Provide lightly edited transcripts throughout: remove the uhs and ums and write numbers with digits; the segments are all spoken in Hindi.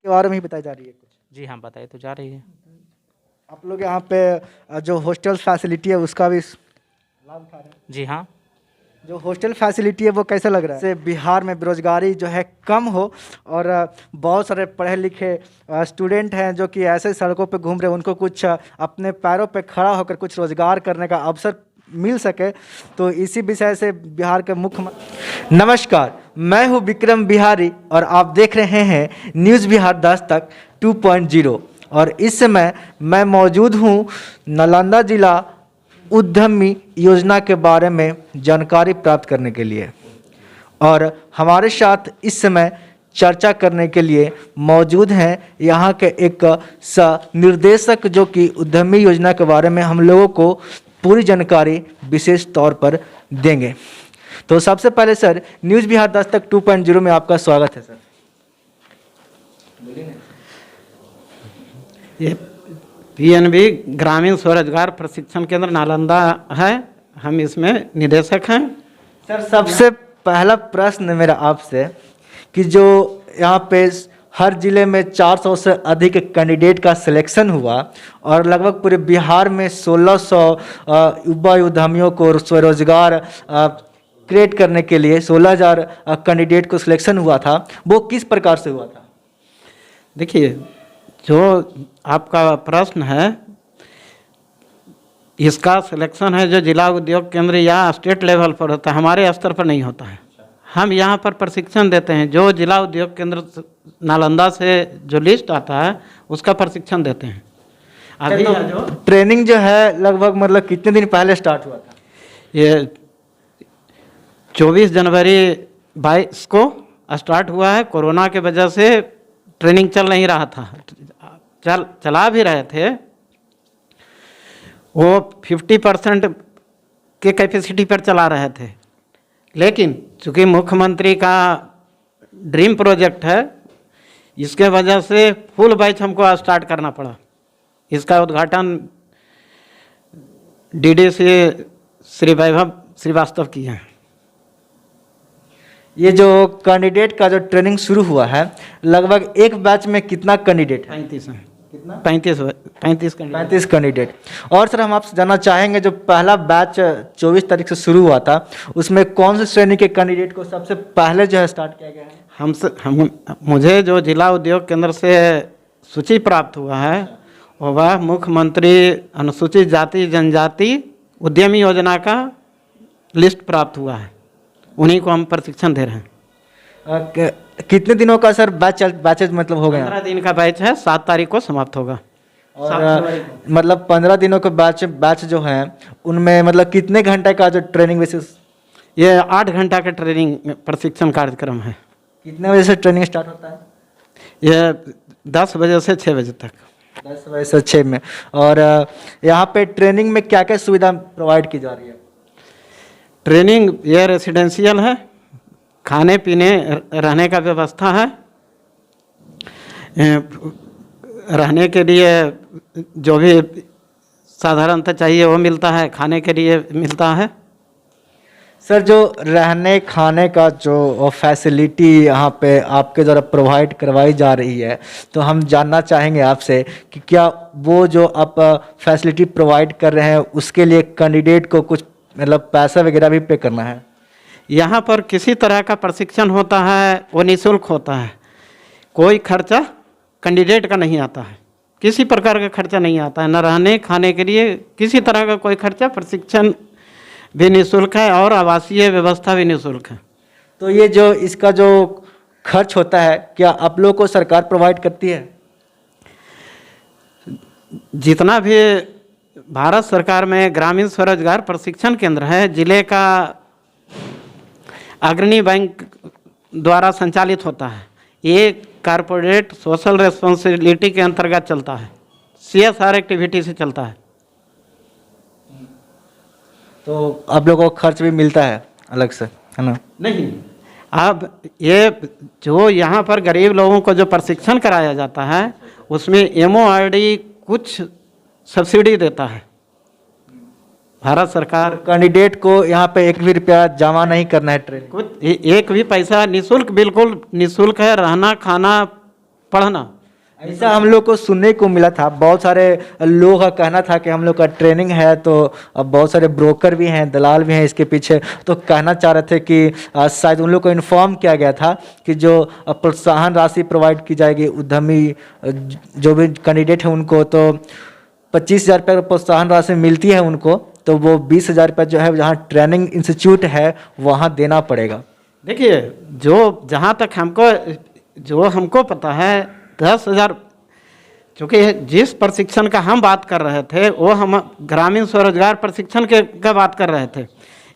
के बारे में ही बताई जा रही है कुछ। जी हाँ, बताई तो जा रही है। आप लोग यहाँ पे जो हॉस्टल फैसिलिटी है उसका भी लाभ उठा रहे हैं। जी हाँ। जो हॉस्टल फैसिलिटी है वो कैसा लग रहा है? से बिहार में बेरोजगारी जो है कम हो और बहुत सारे पढ़े लिखे स्टूडेंट हैं जो कि ऐसे सड़कों पे घूम रहे हैं, उनको कुछ अपने पैरों पे खड़ा होकर कुछ रोजगार करने का अवसर मिल सके, तो इसी विषय से बिहार के मुख्यमंत्री। नमस्कार, मैं हूं विक्रम बिहारी और आप देख रहे हैं न्यूज़ बिहार दस्तक 2.0 और इस समय मैं मौजूद हूं नालंदा जिला उद्यमी योजना के बारे में जानकारी प्राप्त करने के लिए। और हमारे साथ इस समय चर्चा करने के लिए मौजूद हैं यहाँ के एक निर्देशक जो कि उद्यमी योजना के बारे में हम लोगों को पूरी जानकारी विशेष तौर पर देंगे। तो सबसे पहले सर, न्यूज़ बिहार दस्तक 2.0 में आपका स्वागत है सर। ये पीएनबी ग्रामीण स्वरोजगार प्रशिक्षण केंद्र नालंदा है, हम इसमें निदेशक हैं। सर, सबसे पहला प्रश्न मेरा आपसे कि जो यहाँ पे हर जिले में 400 से अधिक कैंडिडेट का सिलेक्शन हुआ और लगभग पूरे बिहार में 1600 युवा उद्यमियों को स्वरोजगार क्रिएट करने के लिए 16,000 कैंडिडेट को सिलेक्शन हुआ था, वो किस प्रकार से हुआ था? देखिए, जो आपका प्रश्न है इसका सिलेक्शन है जो जिला उद्योग केंद्र या स्टेट लेवल पर होता है, हमारे स्तर पर नहीं होता है। हम यहाँ पर प्रशिक्षण देते हैं, जो जिला उद्योग केंद्र नालंदा से जो लिस्ट आता है उसका प्रशिक्षण देते हैं। अभी तो जो ट्रेनिंग जो है लगभग मतलब कितने दिन पहले स्टार्ट हुआ था? ये 24 जनवरी 22 को स्टार्ट हुआ है। कोरोना के वजह से ट्रेनिंग चल नहीं रहा था, चला भी रहे थे, वो 50% के कैपेसिटी पर चला रहे थे, लेकिन चूँकि मुख्यमंत्री का ड्रीम प्रोजेक्ट है, इसके वजह से फुल बैच हमको स्टार्ट करना पड़ा। इसका उद्घाटन डीडीसी श्री वैभव श्रीवास्तव किए हैं। ये जो कैंडिडेट का जो ट्रेनिंग शुरू हुआ है, लगभग एक बैच में कितना कैंडिडेट है? 35 हैं। कितना? 35 कैंडिडेट। और सर, हम आपसे जानना चाहेंगे जो पहला बैच 24 तारीख से शुरू हुआ था, उसमें कौन से श्रेणी के कैंडिडेट को सबसे पहले जो है स्टार्ट किया गया है? मुझे जो जिला उद्योग केंद्र से सूची प्राप्त हुआ है वह मुख्यमंत्री अनुसूचित जाति जनजाति उद्यमी योजना का लिस्ट प्राप्त हुआ है, उन्हीं को हम प्रशिक्षण दे रहे हैं। कितने दिनों का सर बैचेज मतलब हो गया? 15 दिन का बैच है, 7 तारीख को समाप्त होगा। और मतलब 15 दिनों के बैच जो है उनमें मतलब कितने घंटे का जो ट्रेनिंग बेसिस? ये 8 घंटा का ट्रेनिंग प्रशिक्षण कार्यक्रम है। कितने बजे से ट्रेनिंग स्टार्ट होता है? ये 10 बजे से 6 बजे तक। 10 बजे से 6 में। और यहाँ पे ट्रेनिंग में क्या क्या सुविधा प्रोवाइड की जा रही है? ट्रेनिंग ये रेसिडेंशियल है, खाने पीने रहने का व्यवस्था है, रहने के लिए जो भी साधारणतः चाहिए वो मिलता है, खाने के लिए मिलता है। सर, जो रहने खाने का जो फैसिलिटी यहाँ पे आपके द्वारा प्रोवाइड करवाई जा रही है, तो हम जानना चाहेंगे आपसे कि क्या वो जो आप फैसिलिटी प्रोवाइड कर रहे हैं उसके लिए कैंडिडेट को कुछ मतलब पैसा वगैरह भी पे करना है? यहाँ पर किसी तरह का प्रशिक्षण होता है वो निःशुल्क होता है, कोई खर्चा कैंडिडेट का नहीं आता है, किसी प्रकार का खर्चा नहीं आता है, न रहने खाने के लिए किसी तरह का कोई खर्चा। प्रशिक्षण भी निःशुल्क है और आवासीय व्यवस्था भी निःशुल्क है। तो ये जो इसका जो खर्च होता है क्या आप लोग को सरकार प्रोवाइड करती है? जितना भी भारत सरकार में ग्रामीण स्वरोजगार प्रशिक्षण केंद्र है, जिले का अग्रणी बैंक द्वारा संचालित होता है। ये कारपोरेट सोशल रेस्पॉन्सिबिलिटी के अंतर्गत चलता है, CSR एक्टिविटी से चलता है। तो आप लोगों को खर्च भी मिलता है अलग से, है ना? नहीं, अब ये जो यहाँ पर गरीब लोगों को जो प्रशिक्षण कराया जाता है उसमें MORD कुछ सब्सिडी देता है। भारत सरकार कैंडिडेट को यहाँ पे एक भी रुपया जमा नहीं करना है ट्रेनिंग? कुछ एक भी पैसा निःशुल्क, बिल्कुल निःशुल्क है। रहना खाना पढ़ना। ऐसा हम लोग को सुनने को मिला था, बहुत सारे लोगों का कहना था कि हम लोग का ट्रेनिंग है तो अब बहुत सारे ब्रोकर भी हैं, दलाल भी हैं इसके पीछे, तो कहना चाह रहे थे कि शायद उन लोग को इन्फॉर्म किया गया था कि जो प्रोत्साहन राशि प्रोवाइड की जाएगी उद्यमी जो भी कैंडिडेट हैं उनको, तो 25,000 रुपये प्रोत्साहन राशि मिलती है उनको, तो वो 20,000 रुपये जो है जहाँ ट्रेनिंग इंस्टीट्यूट है वहाँ देना पड़ेगा। देखिए, जो जहाँ तक हमको पता है 10,000, चूँकि जिस प्रशिक्षण का हम बात कर रहे थे वो हम ग्रामीण स्वरोजगार प्रशिक्षण का बात कर रहे थे।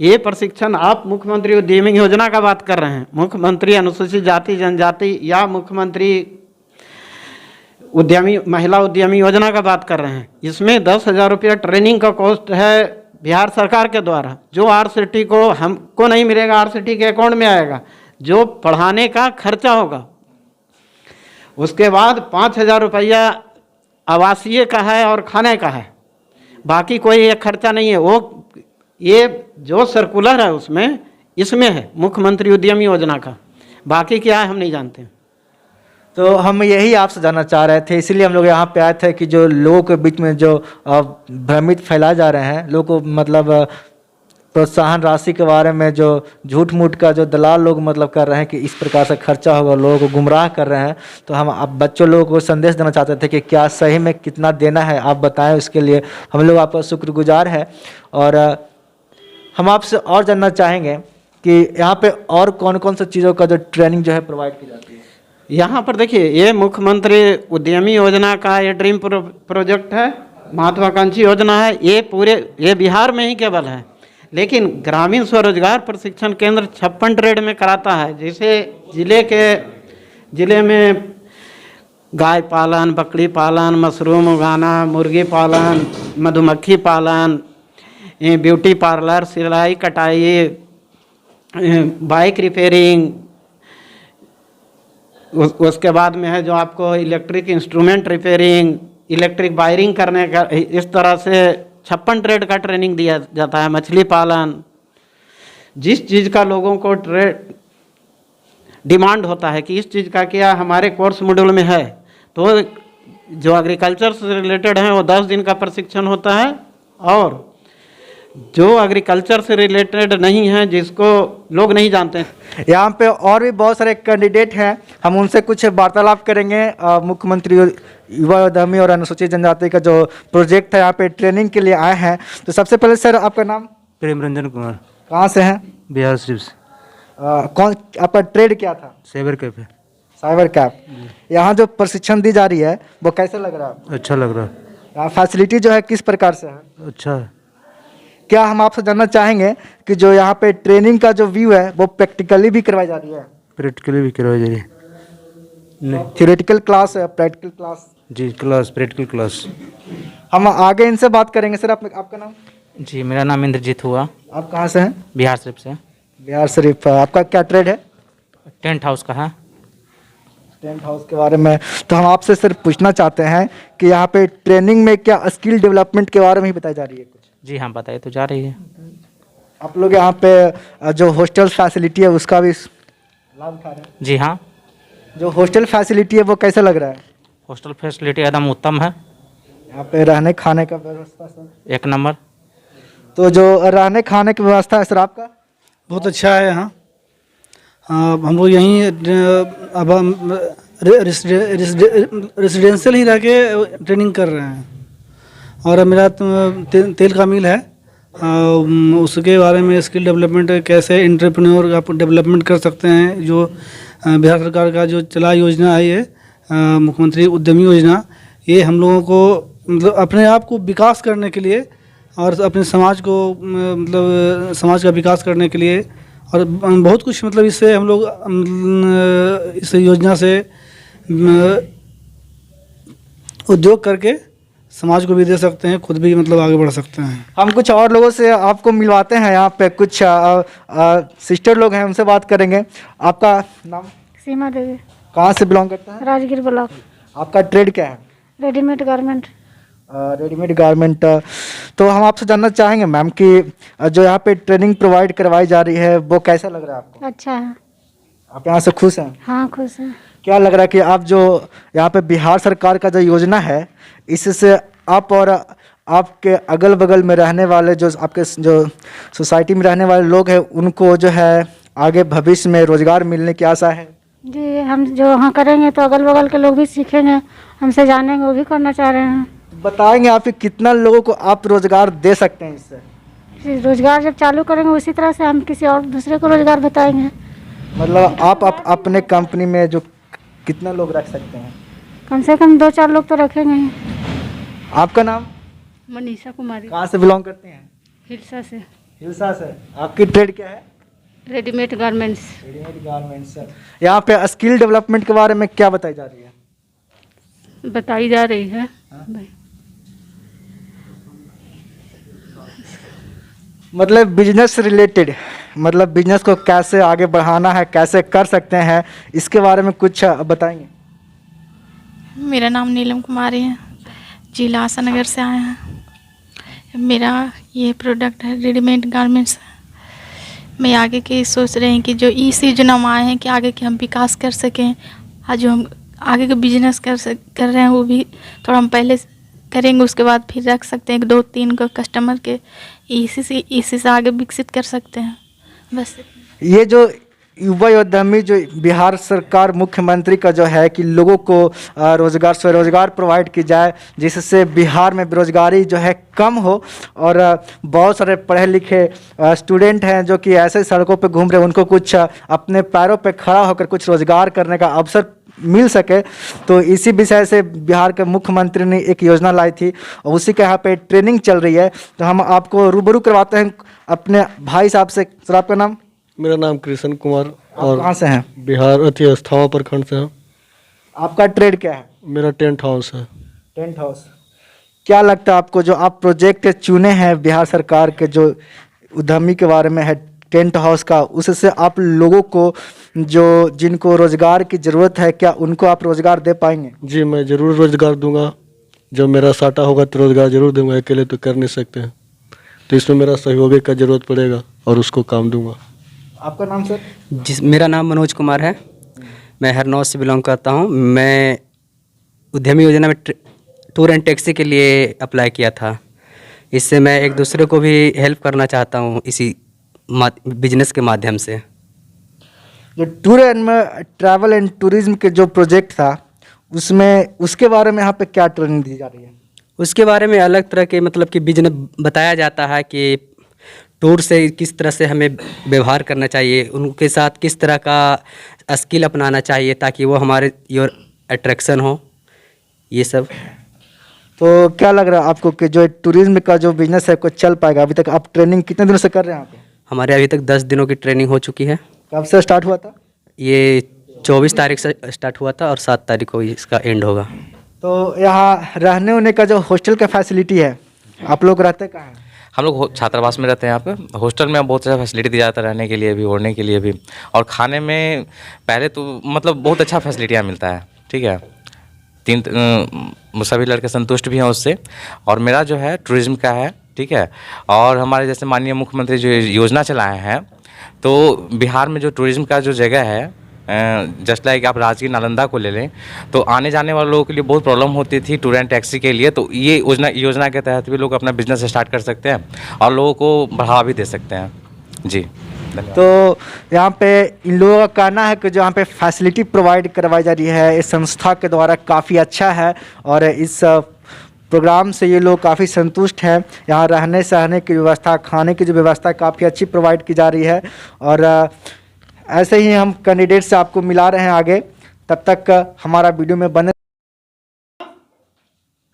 ये प्रशिक्षण आप मुख्यमंत्री उद्यमी योजना का बात कर रहे हैं, मुख्यमंत्री अनुसूचित जाति जनजाति या मुख्यमंत्री उद्यमी महिला उद्यमी योजना का बात कर रहे हैं। इसमें 10,000 रुपया ट्रेनिंग का कॉस्ट है बिहार सरकार के द्वारा, जो आरसीटी को हमको नहीं मिलेगा, आरसीटी के अकाउंट में आएगा, जो पढ़ाने का खर्चा होगा। उसके बाद 5,000 रुपया आवासीय का है और खाने का है, बाकी कोई एक खर्चा नहीं है। वो ये जो सर्कुलर है उसमें इसमें है मुख्यमंत्री उद्यमी योजना का, बाकी क्या है हम नहीं जानते। तो हम यही आपसे जानना चाह रहे थे, इसीलिए हम लोग यहाँ पे आए थे कि जो लोगों के बीच में जो भ्रमित फैलाए जा रहे हैं, लोगों को मतलब प्रोत्साहन राशि के बारे में जो झूठ मूठ का जो दलाल लोग मतलब कर रहे हैं कि इस प्रकार से खर्चा होगा, लोगों को गुमराह कर रहे हैं, तो हम अब बच्चों लोगों को संदेश देना चाहते थे कि क्या सही में कितना देना है आप बताएं, उसके लिए हम लोग आपका शुक्रगुजार है। और हम आपसे और जानना चाहेंगे कि यहाँ पे और कौन कौन सी चीज़ों का जो ट्रेनिंग जो है प्रोवाइड की जाती है। यहाँ पर देखिए, ये मुख्यमंत्री उद्यमी योजना का ये ड्रीम प्रोजेक्ट है, महत्वाकांक्षी योजना है, ये बिहार में ही केवल है। लेकिन ग्रामीण स्वरोजगार प्रशिक्षण केंद्र 56 ट्रेड में कराता है, जैसे जिले में गाय पालन, बकरी पालन, मशरूम उगाना, मुर्गी पालन, मधुमक्खी पालन, ब्यूटी पार्लर, सिलाई कटाई, बाइक रिपेयरिंग, उसके बाद में है जो आपको electric instrument repairing, electric wiring करने का, इस तरह से 56 ट्रेड का ट्रेनिंग दिया जाता है। मछली पालन, जिस चीज़ का लोगों को डिमांड होता है कि इस चीज़ का क्या हमारे कोर्स मॉड्यूल में है, तो जो एग्रीकल्चर से रिलेटेड है वो 10 दिन का प्रशिक्षण होता है, और जो एग्रीकल्चर से रिलेटेड नहीं है, जिसको लोग नहीं जानते हैं। यहाँ पे और भी बहुत सारे कैंडिडेट हैं, हम उनसे कुछ वार्तालाप करेंगे। मुख्यमंत्री युवा उद्यमी और अनुसूचित जनजाति का जो प्रोजेक्ट है यहाँ पे ट्रेनिंग के लिए आए हैं। तो सबसे पहले सर आपका नाम? प्रेम रंजन कुमार। कहाँ से हैं? बिहार शरीफ से। कौन आपका ट्रेड क्या था? साइबर कैफ है। साइबर कैफ। यहाँ जो प्रशिक्षण दी जा रही है वो कैसा लग रहा है? अच्छा लग रहा है। यहाँ फैसिलिटी जो है किस प्रकार से है? अच्छा है। क्या हम आपसे जानना चाहेंगे कि जो यहाँ पे ट्रेनिंग का जो व्यू है वो प्रैक्टिकली भी करवाई जा रही है? प्रैक्टिकली भी करवाई जा रही है। नहीं, थियोरेटिकल क्लास है, प्रैक्टिकल क्लास? जी क्लास, प्रैक्टिकल क्लास। हम आगे इनसे बात करेंगे। सर आपका नाम? जी मेरा नाम इंद्रजीत हुआ। आप कहाँ से हैं? बिहार शरीफ से। बिहार शरीफ। आपका क्या ट्रेड है? टेंट हाउस का है। टेंट हाउस के बारे में तो हम आपसे सर पूछना चाहते हैं कि यहाँ पे ट्रेनिंग में क्या स्किल डेवलपमेंट के बारे में ही बताई जा रही है कुछ? जी हाँ बताइए तो जा रही है। आप लोग यहाँ पे जो हॉस्टल फैसिलिटी है उसका भी लाभ उठा रहे हैं? जी हाँ। जो हॉस्टल फैसिलिटी है वो कैसा लग रहा है? हॉस्टल फैसिलिटी एकदम उत्तम है। यहाँ पे रहने खाने का व्यवस्था सर? 1 नंबर। तो जो रहने खाने की व्यवस्था है सर आपका? बहुत अच्छा है यहाँ। हम लोग यहीं अब हम रेसिडेंशियल ही रह के ट्रेनिंग कर रहे हैं। और मेरा तेल का मिल है, उसके बारे में स्किल डेवलपमेंट कैसे एंटरप्रेन्योर आप डेवलपमेंट कर सकते हैं। जो बिहार सरकार का जो चला योजना है, ये मुख्यमंत्री उद्यमी योजना, ये हम लोगों को मतलब अपने आप को विकास करने के लिए और अपने समाज को मतलब समाज का विकास करने के लिए, और बहुत कुछ मतलब इससे हम लोग इस योजना से उद्योग करके समाज को भी दे सकते हैं, खुद भी मतलब आगे बढ़ सकते हैं। हम कुछ और लोगों से आपको मिलवाते हैं। यहाँ पे कुछ सिस्टर लोग हैं, उनसे बात करेंगे। आपका नाम? सीमा देवी। कहाँ से बिलोंग करते हैं? राजगीर ब्लॉक। आपका ट्रेड क्या है? Readymade garment. Readymade garment. तो हम आपसे जानना चाहेंगे मैम कि जो यहाँ पे ट्रेनिंग प्रोवाइड करवाई जा रही है वो कैसा लग रहा है आपको? अच्छा है। आप यहाँ से खुश हैं? हाँ खुश है। क्या लग रहा है कि आप जो यहाँ पे बिहार सरकार का जो योजना है, इससे आप और आपके अगल बगल में रहने वाले जो आपके जो सोसाइटी में रहने वाले लोग हैं, उनको जो है आगे भविष्य में रोजगार मिलने की आशा है? जी, हम जो वहाँ करेंगे तो अगल बगल के लोग भी सीखेंगे, हमसे जानेंगे, वो भी करना चाह रहे हैं। बताएंगे आप कि कितना लोगों को आप रोजगार दे सकते हैं इससे? फिर रोजगार जब चालू करेंगे उसी तरह से हम किसी और दूसरे को रोजगार बताएंगे। मतलब आप अपने कंपनी में जो कितना लोग रख सकते हैं? कम से कम 2-4 लोग तो रखेंगे ही। आपका नाम? मनीषा कुमारी, कहाँ से बिलोंग करते हैं? हिलसा से। हिलसा से। आपकी ट्रेड क्या है? Readymade garments. Readymade garments. यहाँ पे स्किल डेवलपमेंट के बारे में क्या बताई जा रही है? बताई जा रही है। मतलब बिजनेस रिलेटेड, मतलब बिजनेस को कैसे आगे बढ़ाना है, कैसे कर सकते हैं, इसके बारे में कुछ बताएंगे? मेरा नाम नीलम कुमारी है, जिला आशानगर से आए हैं। मेरा ये प्रोडक्ट है रेडीमेड गारमेंट्स। मैं आगे की सोच रहे हैं कि जो इस योजना में आए हैं कि आगे के हम विकास कर सकें, और जो हम आगे का बिजनेस कर रहे हैं वो भी थोड़ा हम पहले करेंगे, उसके बाद फिर रख सकते हैं 2-3 को कस्टमर के, इसी से आगे विकसित कर सकते हैं। बस ये जो युवा उद्यमी जो बिहार सरकार मुख्यमंत्री का जो है कि लोगों को रोजगार स्वरोजगार प्रोवाइड की जाए, जिससे बिहार में बेरोजगारी जो है कम हो, और बहुत सारे पढ़े लिखे स्टूडेंट हैं जो कि ऐसे सड़कों पे घूम रहे हैं, उनको कुछ अपने पैरों पे खड़ा होकर कुछ रोजगार करने का अवसर मिल सके। तो इसी विषय से बिहार के मुख्यमंत्री ने एक योजना लाई थी और उसी के यहाँ पे ट्रेनिंग चल रही है। तो हम आपको रूबरू करवाते हैं अपने भाई साहब से। सर, आपका नाम? मेरा नाम कृष्ण कुमार और कहाँ से हैं? बिहार अस्थावा प्रखंड से है। आपका ट्रेड क्या है? मेरा टेंट हाउस है। Tent house. क्या लगता है आपको जो आप प्रोजेक्ट चुने हैं बिहार सरकार के जो उद्यमी के बारे में है टेंट हाउस का, उससे आप लोगों को जो जिनको रोजगार की ज़रूरत है, क्या उनको आप रोजगार दे पाएंगे? जी, मैं ज़रूर रोजगार दूंगा। जब मेरा साटा होगा तो रोजगार जरूर दूंगा, अकेले तो कर नहीं सकते हैं, तो इसमें मेरा सहयोगी का ज़रूरत पड़ेगा और उसको काम दूंगा। आपका नाम सर? मेरा नाम मनोज कुमार है, मैं हरनौत से बिलोंग करता हूँ। मैं उद्यमी योजना में टूर एंड टैक्सी के लिए अप्लाई किया था। इससे मैं एक दूसरे को भी हेल्प करना चाहता हूँ इसी बिजनेस के माध्यम से। जो tour and travel and tourism के जो प्रोजेक्ट था, उसमें उसके बारे में यहाँ पे क्या ट्रेनिंग दी जा रही है? उसके बारे में अलग तरह के मतलब कि बिजनेस बताया जाता है कि टूर से किस तरह से हमें व्यवहार करना चाहिए, उनके साथ किस तरह का स्किल अपनाना चाहिए ताकि वो हमारे योर अट्रैक्शन हो, ये सब। तो क्या लग रहा है आपको कि जो टूरिज्म का जो बिजनेस है कुछ चल पाएगा? अभी तक आप ट्रेनिंग कितने दिनों से कर रहे हैं यहाँ पे? हमारे अभी तक 10 दिनों की ट्रेनिंग हो चुकी है। कब से स्टार्ट हुआ था? ये 24 तारीख से स्टार्ट हुआ था और 7 तारीख को इसका एंड होगा। तो यहाँ रहने होने का जो हॉस्टल का फैसिलिटी है, आप लोग रहते कहाँ हैं? हम लोग छात्रावास में रहते हैं। यहाँ पे हॉस्टल में बहुत अच्छा फैसिलिटी दिया जाता है, रहने के लिए भी, ओढ़ने के लिए भी, और खाने में पहले तो मतलब बहुत अच्छा फैसिलिटियाँ मिलता है। ठीक है, सभी लड़के संतुष्ट भी हैं उससे। और मेरा जो है टूरिज्म का है, ठीक है, और हमारे जैसे माननीय मुख्यमंत्री जो योजना चलाए हैं, तो बिहार में जो टूरिज्म का जो जगह है, जस्ट लाइक आप राजगीर नालंदा को ले लें, तो आने जाने वाले लोगों के लिए बहुत प्रॉब्लम होती थी टूर एंड टैक्सी के लिए। तो ये योजना के तहत भी लोग अपना बिजनेस स्टार्ट कर सकते हैं और लोगों को बढ़ावा भी दे सकते हैं। जी, धन्यवाद। तो यहाँ पे इन लोगों का कहना है कि जो यहाँ पे फैसिलिटी प्रोवाइड करवाई जा रही है इस संस्था के द्वारा काफ़ी अच्छा है, और इस प्रोग्राम से ये लोग काफ़ी संतुष्ट हैं। यहाँ रहने सहने की व्यवस्था, खाने की जो व्यवस्था काफ़ी अच्छी प्रोवाइड की जा रही है। और ऐसे ही हम कैंडिडेट से आपको मिला रहे हैं आगे, तब तक हमारा वीडियो में बने।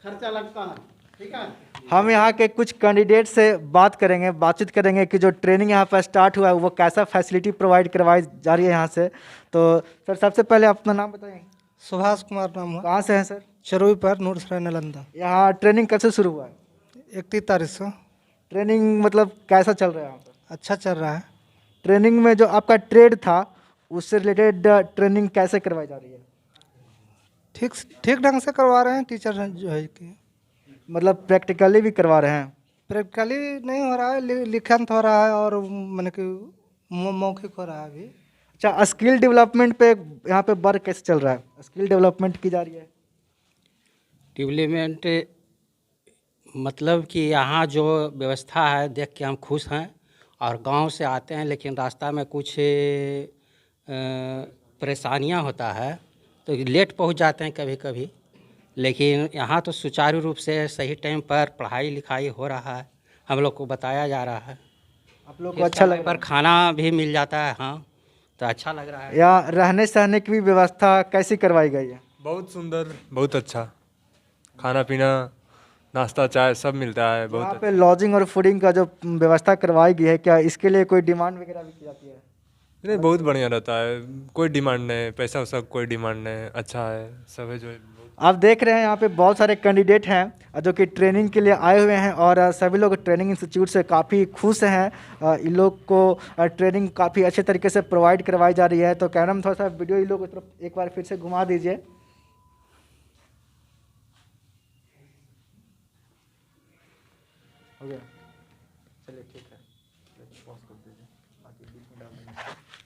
खर्चा लगता है, ठीक है। हम यहाँ के कुछ कैंडिडेट से बातचीत करेंगे कि जो ट्रेनिंग यहाँ पर स्टार्ट हुआ है वो कैसा फैसिलिटी प्रोवाइड करवाई जा रही है यहाँ से। तो सर, सबसे पहले अपना नाम बताएं। सुभाष कुमार नाम है। कहाँ से हैं सर? चरोई पर नूरसराय नालंदा। यहाँ ट्रेनिंग कब से शुरू हुआ है? 31 तारीख से। ट्रेनिंग मतलब कैसा चल रहा है यहाँ पर? अच्छा चल रहा है। ट्रेनिंग में जो आपका ट्रेड था उससे रिलेटेड ट्रेनिंग कैसे करवाई जा रही है? ठीक ढंग से करवा रहे हैं टीचर जो है कि, मतलब प्रैक्टिकली भी करवा रहे हैं? प्रैक्टिकली नहीं हो रहा है, लिखन हो रहा है और मैंने कि मौखिक हो रहा है अभी। अच्छा, स्किल डेवलपमेंट पे यहाँ पे वर्क कैसे चल रहा है? स्किल डेवलपमेंट की जा रही है? डेवलपमेंट मतलब कि यहाँ जो व्यवस्था है देख के हम खुश हैं। और गांव से आते हैं लेकिन रास्ता में कुछ परेशानियां होता है तो लेट पहुंच जाते हैं कभी कभी, लेकिन यहाँ तो सुचारू रूप से सही टाइम पर पढ़ाई लिखाई हो रहा है, हम लोग को बताया जा रहा है। आप लोग को अच्छा लग पर खाना भी मिल जाता है, हाँ तो अच्छा लग रहा है। या रहने सहने की भी व्यवस्था कैसी करवाई गई है? बहुत सुंदर, बहुत अच्छा, खाना पीना नाश्ता चाय सब मिलता है। यहाँ बहुत पे लॉजिंग और फूडिंग का जो व्यवस्था करवाई गई है, क्या इसके लिए कोई डिमांड वगैरह भी की जाती है? नहीं, बहुत बढ़िया रहता है, कोई डिमांड नहीं, पैसा वैसा कोई डिमांड नहीं, अच्छा है सब है जो है। आप देख रहे हैं यहाँ पे बहुत सारे कैंडिडेट हैं जो कि ट्रेनिंग के लिए आए हुए हैं और सभी लोग ट्रेनिंग इंस्टीट्यूट से काफ़ी खुश हैं। इन लोग को ट्रेनिंग काफ़ी अच्छे तरीके से प्रोवाइड करवाई जा रही है। तो कैमरा में थोड़ा सा वीडियो इन लोग की तरफ एक बार फिर से घुमा दीजिए। हो गया, चलिए ठीक है।